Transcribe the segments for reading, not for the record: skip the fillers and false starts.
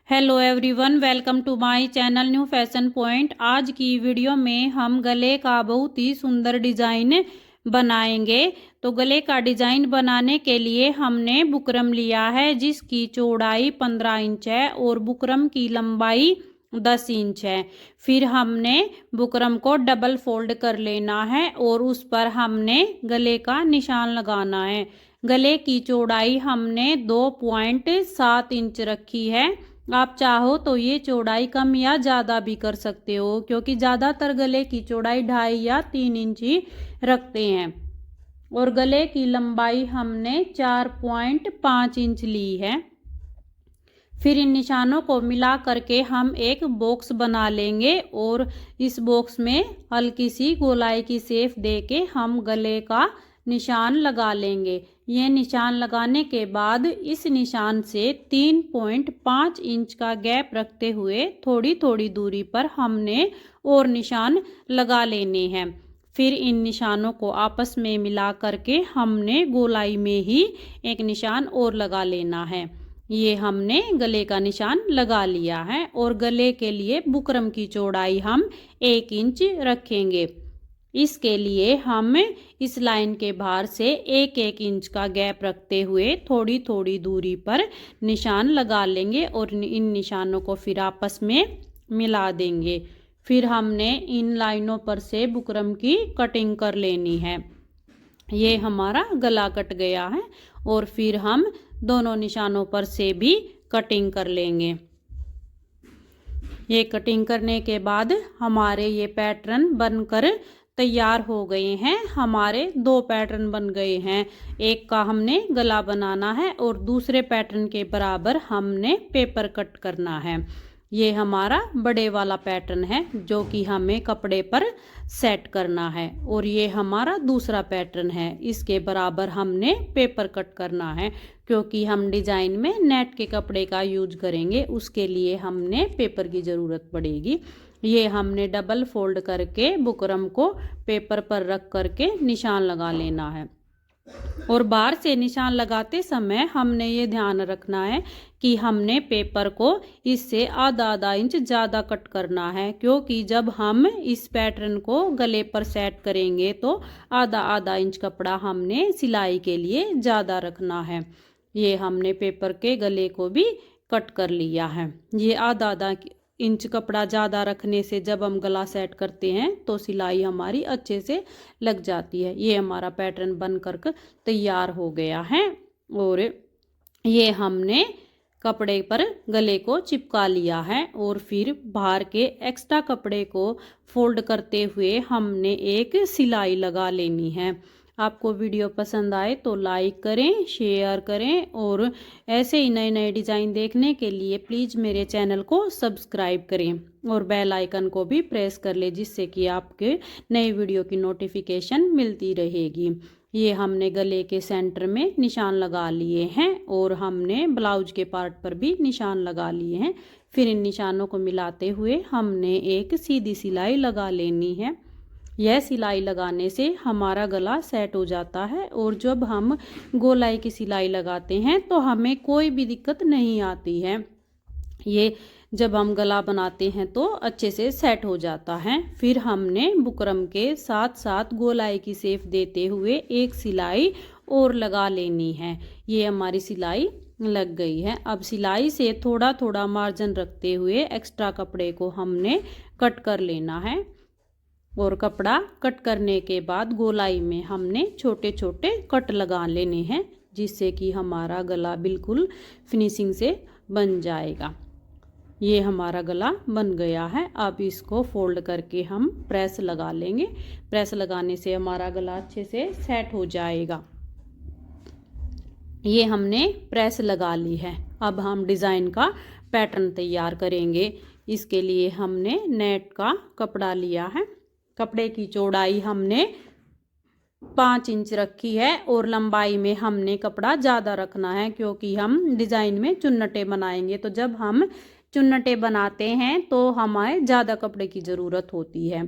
Hello everyone, welcome to my channel new fashion point. आज की video में हम गले का बहुत ही सुंदर डिज़ाइन बनाएंगे। तो गले का डिज़ाइन बनाने के लिए हमने बुकरम लिया है जिसकी चौड़ाई 15 इंच है और बुकरम की लंबाई 10 इंच है। फिर हमने बुकरम को डबल फोल्ड कर लेना है और उस पर हमने गले का निशान लगाना है। गले की चौड़ाई हमने 2.7 इंच रखी है। आप चाहो तो ये चौड़ाई कम या ज़्यादा भी कर सकते हो, क्योंकि ज़्यादातर गले की चौड़ाई 2.5 या 3 इंच ही रखते हैं। और गले की लंबाई हमने 4.5 इंच ली है। फिर इन निशानों को मिला करके हम एक बॉक्स बना लेंगे और इस बॉक्स में हल्की सी गोलाई की शेप दे के हम गले का निशान लगा लेंगे। ये निशान लगाने के बाद इस निशान से 3.5 इंच का गैप रखते हुए थोड़ी थोड़ी दूरी पर हमने और निशान लगा लेने हैं। फिर इन निशानों को आपस में मिला करके हमने गोलाई में ही एक निशान और लगा लेना है। ये हमने गले का निशान लगा लिया है और गले के लिए बुकरम की चौड़ाई हम 1 इंच रखेंगे। इसके लिए हम इस लाइन के बाहर से 1-1 इंच का गैप रखते हुए थोड़ी थोड़ी दूरी पर निशान लगा लेंगे और इन निशानों को फिर आपस में मिला देंगे। फिर हमने इन लाइनों पर से बुकरम की कटिंग कर लेनी है। ये हमारा गला कट गया है और फिर हम दोनों निशानों पर से भी कटिंग कर लेंगे। ये कटिंग करने के बाद हमारे ये पैटर्न बनकर तैयार हो गए हैं। हमारे 2 पैटर्न बन गए हैं। एक का हमने गला बनाना है और दूसरे पैटर्न के बराबर हमने पेपर कट करना है। ये हमारा बड़े वाला पैटर्न है जो कि हमें कपड़े पर सेट करना है और ये हमारा दूसरा पैटर्न है, इसके बराबर हमने पेपर कट करना है। क्योंकि हम डिज़ाइन में नेट के कपड़े का यूज करेंगे, उसके लिए हमने पेपर की ज़रूरत पड़ेगी। ये हमने डबल फोल्ड करके बुकरम को पेपर पर रख करके निशान लगा लेना है। और बाहर से निशान लगाते समय हमने ये ध्यान रखना है कि हमने पेपर को इससे आधा इंच ज़्यादा कट करना है, क्योंकि जब हम इस पैटर्न को गले पर सेट करेंगे तो आधा इंच कपड़ा हमने सिलाई के लिए ज़्यादा रखना है। ये हमने पेपर के गले को भी कट कर लिया है। ये आधा इंच कपड़ा ज़्यादा रखने से जब हम गला सेट करते हैं तो सिलाई हमारी अच्छे से लग जाती है। ये हमारा पैटर्न बन कर तैयार हो गया है और ये हमने कपड़े पर गले को चिपका लिया है। और फिर बाहर के एक्स्ट्रा कपड़े को फोल्ड करते हुए हमने एक सिलाई लगा लेनी है। आपको वीडियो पसंद आए तो लाइक करें, शेयर करें और ऐसे ही नए नए डिज़ाइन देखने के लिए प्लीज़ मेरे चैनल को सब्सक्राइब करें और बेल आइकन को भी प्रेस कर ले, जिससे कि आपके नई वीडियो की नोटिफिकेशन मिलती रहेगी। ये हमने गले के सेंटर में निशान लगा लिए हैं और हमने ब्लाउज के पार्ट पर भी निशान लगा लिए हैं। फिर इन निशानों को मिलाते हुए हमने एक सीधी सिलाई लगा लेनी है। यह सिलाई लगाने से हमारा गला सेट हो जाता है और जब हम गोलाई की सिलाई लगाते हैं तो हमें कोई भी दिक्कत नहीं आती है। ये जब हम गला बनाते हैं तो अच्छे से सेट हो जाता है। फिर हमने बुकरम के साथ साथ गोलाई की शेप देते हुए एक सिलाई और लगा लेनी है। ये हमारी सिलाई लग गई है। अब सिलाई से थोड़ा थोड़ा मार्जिन रखते हुए एक्स्ट्रा कपड़े को हमने कट कर लेना है और कपड़ा कट करने के बाद गोलाई में हमने छोटे छोटे कट लगा लेने हैं, जिससे कि हमारा गला बिल्कुल फिनिशिंग से बन जाएगा। ये हमारा गला बन गया है। अब इसको फोल्ड करके हम प्रेस लगा लेंगे। प्रेस लगाने से हमारा गला अच्छे से सेट हो जाएगा। ये हमने प्रेस लगा ली है। अब हम डिज़ाइन का पैटर्न तैयार करेंगे। इसके लिए हमने नेट का कपड़ा लिया है। कपड़े की चौड़ाई हमने 5 इंच रखी है और लंबाई में हमने कपड़ा ज़्यादा रखना है, क्योंकि हम डिज़ाइन में चुन्नटे बनाएंगे। तो जब हम चुन्नटे बनाते हैं तो हमें ज़्यादा कपड़े की ज़रूरत होती है।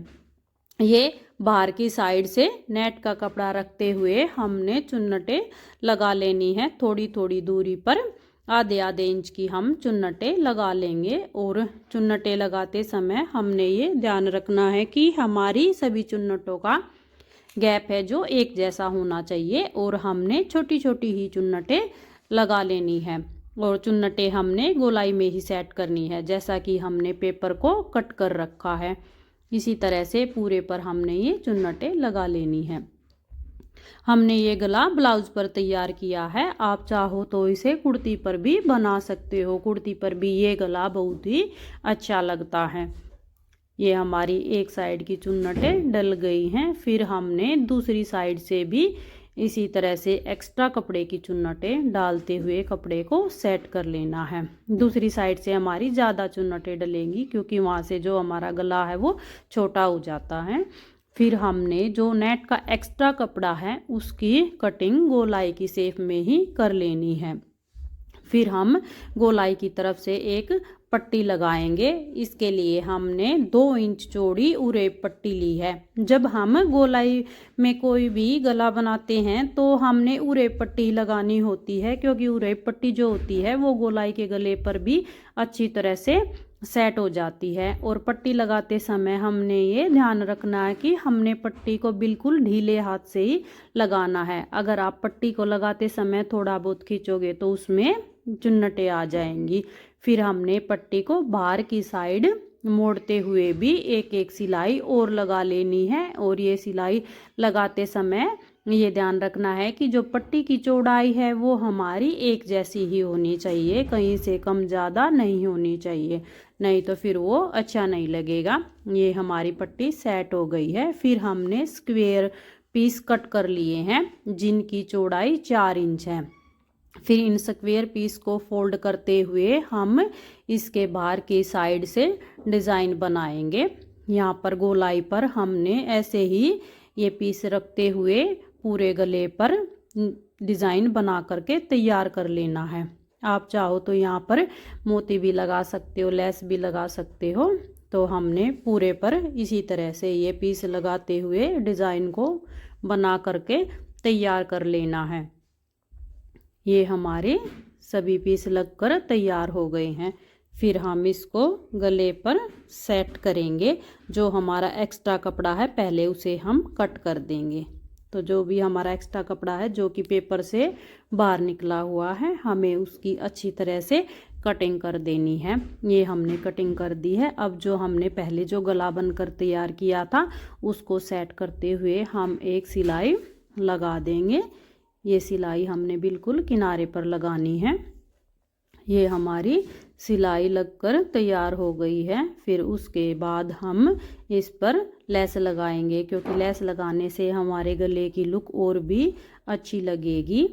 ये बाहर की साइड से नेट का कपड़ा रखते हुए हमने चुन्नटे लगा लेनी है थोड़ी थोड़ी दूरी पर। आधे आधे इंच की हम चुन्नटें लगा लेंगे। और चुन्नटें लगाते समय हमने ये ध्यान रखना है कि हमारी सभी चुन्नटों का गैप है जो एक जैसा होना चाहिए, और हमने छोटी छोटी ही चुन्नटें लगा लेनी है। और चुन्नटें हमने गोलाई में ही सेट करनी है, जैसा कि हमने पेपर को कट कर रखा है इसी तरह से पूरे पर हमने ये चुन्नटें लगा लेनी है। हमने ये गला ब्लाउज पर तैयार किया है, आप चाहो तो इसे कुर्ती पर भी बना सकते हो। कुर्ती पर भी ये गला बहुत ही अच्छा लगता है। ये हमारी एक साइड की चुन्नटें डल गई हैं। फिर हमने दूसरी साइड से भी इसी तरह से एक्स्ट्रा कपड़े की चुन्नटें डालते हुए कपड़े को सेट कर लेना है। दूसरी साइड से हमारी ज़्यादा चुन्नटें डलेंगी क्योंकि वहाँ से जो हमारा गला है वो छोटा हो जाता है। फिर हमने जो नेट का एक्स्ट्रा कपड़ा है उसकी कटिंग गोलाई की शेप में ही कर लेनी है। फिर हम गोलाई की तरफ से एक पट्टी लगाएंगे। इसके लिए हमने 2 इंच चौड़ी उरेब पट्टी ली है। जब हम गोलाई में कोई भी गला बनाते हैं तो हमने उरेब पट्टी लगानी होती है, क्योंकि उरेब पट्टी जो होती है वो गोलाई के गले पर भी अच्छी तरह से सेट हो जाती है। और पट्टी लगाते समय हमने ये ध्यान रखना है कि हमने पट्टी को बिल्कुल ढीले हाथ से ही लगाना है। अगर आप पट्टी को लगाते समय थोड़ा बहुत खींचोगे तो उसमें चुन्नटें आ जाएंगी। फिर हमने पट्टी को बाहर की साइड मोड़ते हुए भी एक एक सिलाई और लगा लेनी है। और ये सिलाई लगाते समय ये ध्यान रखना है कि जो पट्टी की चौड़ाई है वो हमारी एक जैसी ही होनी चाहिए, कहीं से कम ज़्यादा नहीं होनी चाहिए, नहीं तो फिर वो अच्छा नहीं लगेगा। ये हमारी पट्टी सेट हो गई है। फिर हमने स्क्वायर पीस कट कर लिए हैं जिनकी चौड़ाई 4 इंच है। फिर इन स्क्वायर पीस को फोल्ड करते हुए हम इसके बाहर की साइड से डिज़ाइन बनाएंगे। यहाँ पर गोलाई पर हमने ऐसे ही ये पीस रखते हुए पूरे गले पर डिज़ाइन बना करके तैयार कर लेना है। आप चाहो तो यहाँ पर मोती भी लगा सकते हो, लेस भी लगा सकते हो। तो हमने पूरे पर इसी तरह से ये पीस लगाते हुए डिज़ाइन को बना करके तैयार कर लेना है। ये हमारे सभी पीस लगकर तैयार हो गए हैं। फिर हम इसको गले पर सेट करेंगे। जो हमारा एक्स्ट्रा कपड़ा है पहले उसे हम कट कर देंगे। तो जो भी हमारा एक्स्ट्रा कपड़ा है जो कि पेपर से बाहर निकला हुआ है, हमें उसकी अच्छी तरह से कटिंग कर देनी है। ये हमने कटिंग कर दी है। अब जो हमने पहले जो गला बनकर तैयार किया था उसको सेट करते हुए हम एक सिलाई लगा देंगे। ये सिलाई हमने बिल्कुल किनारे पर लगानी है। ये हमारी सिलाई लगकर तैयार हो गई है। फिर उसके बाद हम इस पर लेस लगाएंगे, क्योंकि लेस लगाने से हमारे गले की लुक और भी अच्छी लगेगी।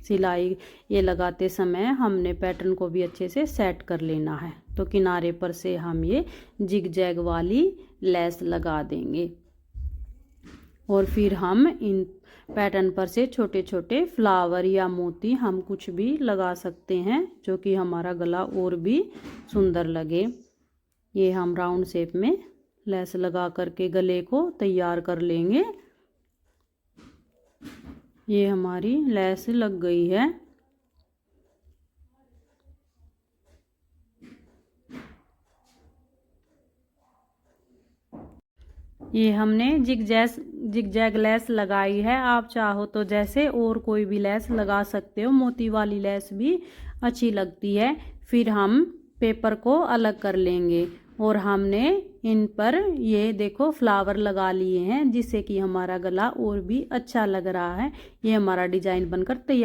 सिलाई ये लगाते समय हमने पैटर्न को भी अच्छे से सेट कर लेना है। तो किनारे पर से हम ये जिग जैग वाली लेस लगा देंगे। और फिर हम इन पैटर्न पर से छोटे छोटे फ्लावर या मोती हम कुछ भी लगा सकते हैं, जो कि हमारा गला और भी सुंदर लगे। ये हम राउंड शेप में लेस लगा करके गले को तैयार कर लेंगे। ये हमारी लेस लग गई है। ये हमने जिग-जैग लेस लगाई है। आप चाहो तो जैसे और कोई भी लेस लगा सकते हो, मोती वाली लेस भी अच्छी लगती है। फिर हम पेपर को अलग कर लेंगे और हमने इन पर ये देखो फ्लावर लगा लिए हैं, जिससे कि हमारा गला और भी अच्छा लग रहा है। ये हमारा डिजाइन बनकर तैयार